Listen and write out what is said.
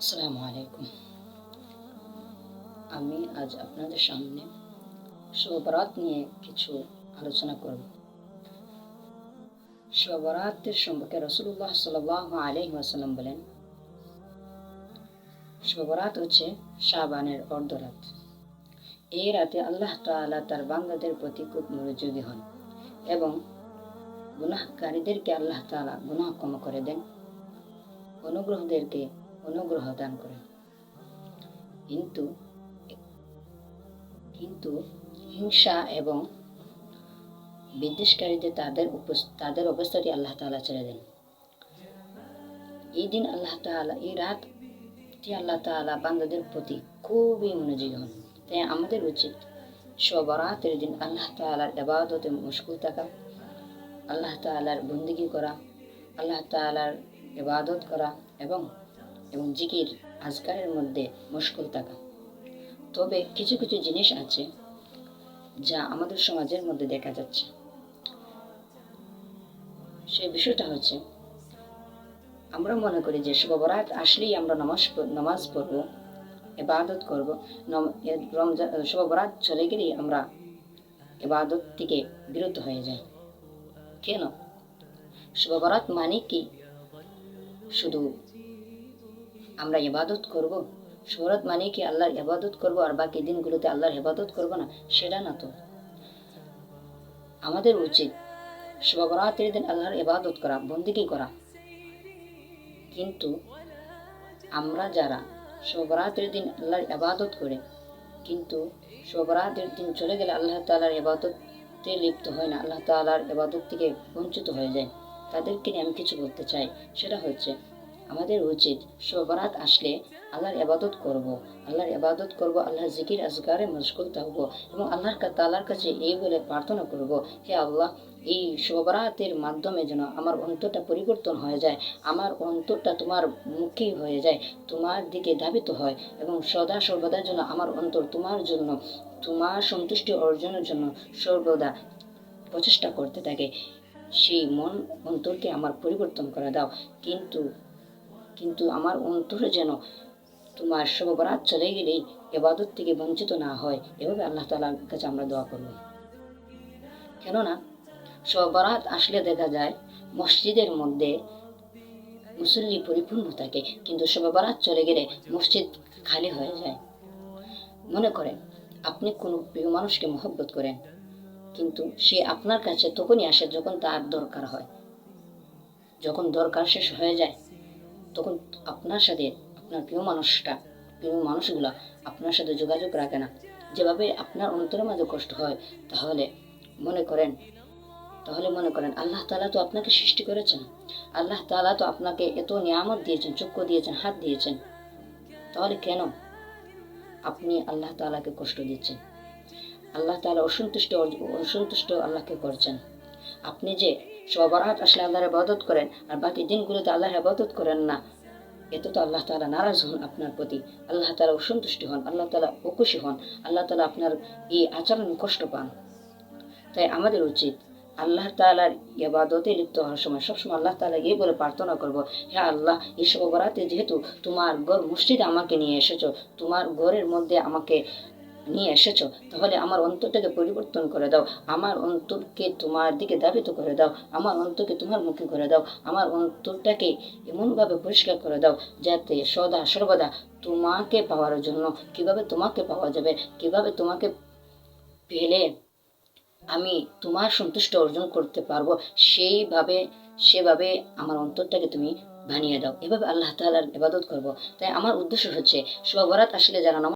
আসসালামু আলাইকুম। আমি আজ আপনাদের সামনে শবে বরাত নিয়ে কিছু আলোচনা করব। শবে বরাতের সম্পর্কে রাসূলুল্লাহ সাল্লাল্লাহু আলাইহি ওয়াসাল্লাম বলেন, শবে বরাত হচ্ছে শাবানের অর্ধরাত। এই রাতে আল্লাহ তাআলা তার বান্দাদের প্রতি খুব মনোযোগী হন এবং গুনাহকারীদেরকে আল্লাহ তাআলা গুনাহ ক্ষমা করে দেন, অনুগ্রহদেরকে অনুগ্রহ দান করেন। কিন্তু কিন্তু হিংসা এবং বিদ্বেষকারীদের তাদের অবস্থাটি আল্লাহ তাআলা ছেড়ে দেন। এই দিন আল্লাহ তাআলা, এই রাতটি আল্লাহ তাআলা বান্দাদের প্রতি খুবই মনোযোগী হন। তাই আমাদের উচিত শবে বরাতের দিন আল্লাহ তাআলার ইবাদতে মশগুল থাকা, আল্লাহ তাআলার বন্দেগী করা, আল্লাহ তাআলার ইবাদত করা এবং জিকির আজকারের মধ্যে মশগুল থাকা। তবে কিছু কিছু জিনিস আছে যা আমাদের সমাজের মধ্যে দেখা যাচ্ছে। সেই বিষয়টা হচ্ছে, আমরা মনে করি যে শবে বরাত আসলেই আমরা নামাজ পড়ব, ইবাদত করব। শবে বরাত চলে গেলেই আমরা ইবাদত থেকে বিরত হয়ে যাই। কেন? শবে বরাত মানে কি শুধু আমরা ইবাদত করব? শবে বরাত মানে কি আল্লাহর ইবাদত করব আর বাকি দিনগুলোতে আল্লাহর ইবাদত করব না? সেটা না তো। আমাদের উচিত শবে বরাতের দিন আল্লাহর ইবাদত করা, বন্দেগী করা। কিন্তু আমরা যারা শবে বরাতের দিন আল্লাহর ইবাদত করে, কিন্তু শবে বরাতের দিন চলে গেলে আল্লাহ তাআলার ইবাদতে লিপ্ত হয় না, আল্লাহ তাআলার ইবাদত থেকে বঞ্চিত হয়ে যায়, তাদেরকে নিয়ে আমি কিছু বলতে চাই। সেটা হচ্ছে, আমাদের উচিত শবে বরাত আসলে আল্লাহর ইবাদত করব, আল্লাহর জিকির আজকারে মশগুল থাকব এবং আল্লাহ তাআলার কাছে এই বলে প্রার্থনা করব, হে আল্লাহ, এই শবে বরাতের মাধ্যমে যেন আমার অন্তরটা পরিবর্তন হয়ে যায়, আমার অন্তরটা তোমার মুখী হয়ে যায়, তোমার দিকে ধাবিত হয় এবং সদা সর্বদা যেন আমার অন্তর তোমার জন্য, তোমার সন্তুষ্টি অর্জনের জন্য সর্বদা প্রচেষ্টা করতে থাকে। সেই মন অন্তরকে আমার পরিবর্তন করে দাও। কিন্তু আমার অন্তরে যেন তোমার শবে বরাত চলে গেলেই ইবাদত থেকে বঞ্চিত না হয়, এভাবে আল্লাহ তাআলার কাছে আমরা দোয়া করব। কেননা শবে বরাত আসলে দেখা যায় মসজিদের মধ্যে মুসল্লি পরিপূর্ণ থাকে, কিন্তু শবে বরাত চলে গেলে মসজিদ খালি হয়ে যায়। মনে করেন আপনি কোনো প্রিয় মানুষকে মহব্বত করেন, কিন্তু সে আপনার কাছে তখনই আসে যখন তার দরকার হয়। যখন দরকার শেষ হয়ে যায়, তখন আপনার সাথে আপনার প্রিয় মানুষগুলা আপনার সাথে যোগাযোগ রাখে না। যেভাবে আপনার অন্তরের মাঝে কষ্ট হয়, তাহলে মনে করেন আল্লাহ তাআলা তো আপনাকে সৃষ্টি করেছেন, আল্লাহ তাআলা তো আপনাকে এত নিয়ামত দিয়েছেন, চক্ষু দিয়েছেন, হাত দিয়েছেন, তাহলে কেন আপনি আল্লাহ তাআলাকে কষ্ট দিচ্ছেন? আল্লাহ তাআলা অসন্তুষ্ট আল্লাহকে করছেন। আপনি যে শবে বরাত আসলে আল্লাহর ইবাদত করেন আর বাকি দিনগুলোতে আল্লাহর ইবাদত করেন না, এত তো আল্লাহ তাআলা নারাজ হন আপনার প্রতি, আল্লাহ তাআলা অসন্তুষ্টি হন, আল্লাহ তাআলা অখুশি হন, আল্লাহ তাআলা আপনার এই আচরণ কষ্ট পান। তাই আমাদের উচিত আল্লাহ তাআলার ইবাদতে লিপ্ত হওয়ার সময় সবসময় আল্লাহ তাআলা এই বলে প্রার্থনা করব, হে আল্লাহ, এই শবে বরাতে যেহেতু তোমার ঘর মসজিদে আমাকে নিয়ে এসেছো, তোমার ঘরের মধ্যে আমাকে নিয়ে এসেছো, তাহলে আমার অন্তরটাকে পরিবর্তন করে দাও, আমার অন্তরকে তোমার দিকে ধাবিত করে দাও, আমার অন্তরকে তোমার মুখী করে দাও, আমার অন্তরটাকে এমনভাবে পরিষ্কার করে দাও যাতে সদা সর্বদা তোমাকে পাওয়ার জন্য, কিভাবে তোমাকে পাওয়া যাবে, কিভাবে তোমাকে পেলে আমি তোমার সন্তুষ্ট অর্জন করতে পারবো, সেভাবে আমার অন্তরটাকে তুমি বানিয়ে দাও। এভাবে আল্লাহ তাআলার ইবাদত করব। তাই আমার উদ্দেশ্য হচ্ছে, শবে বরাত আসলে যারা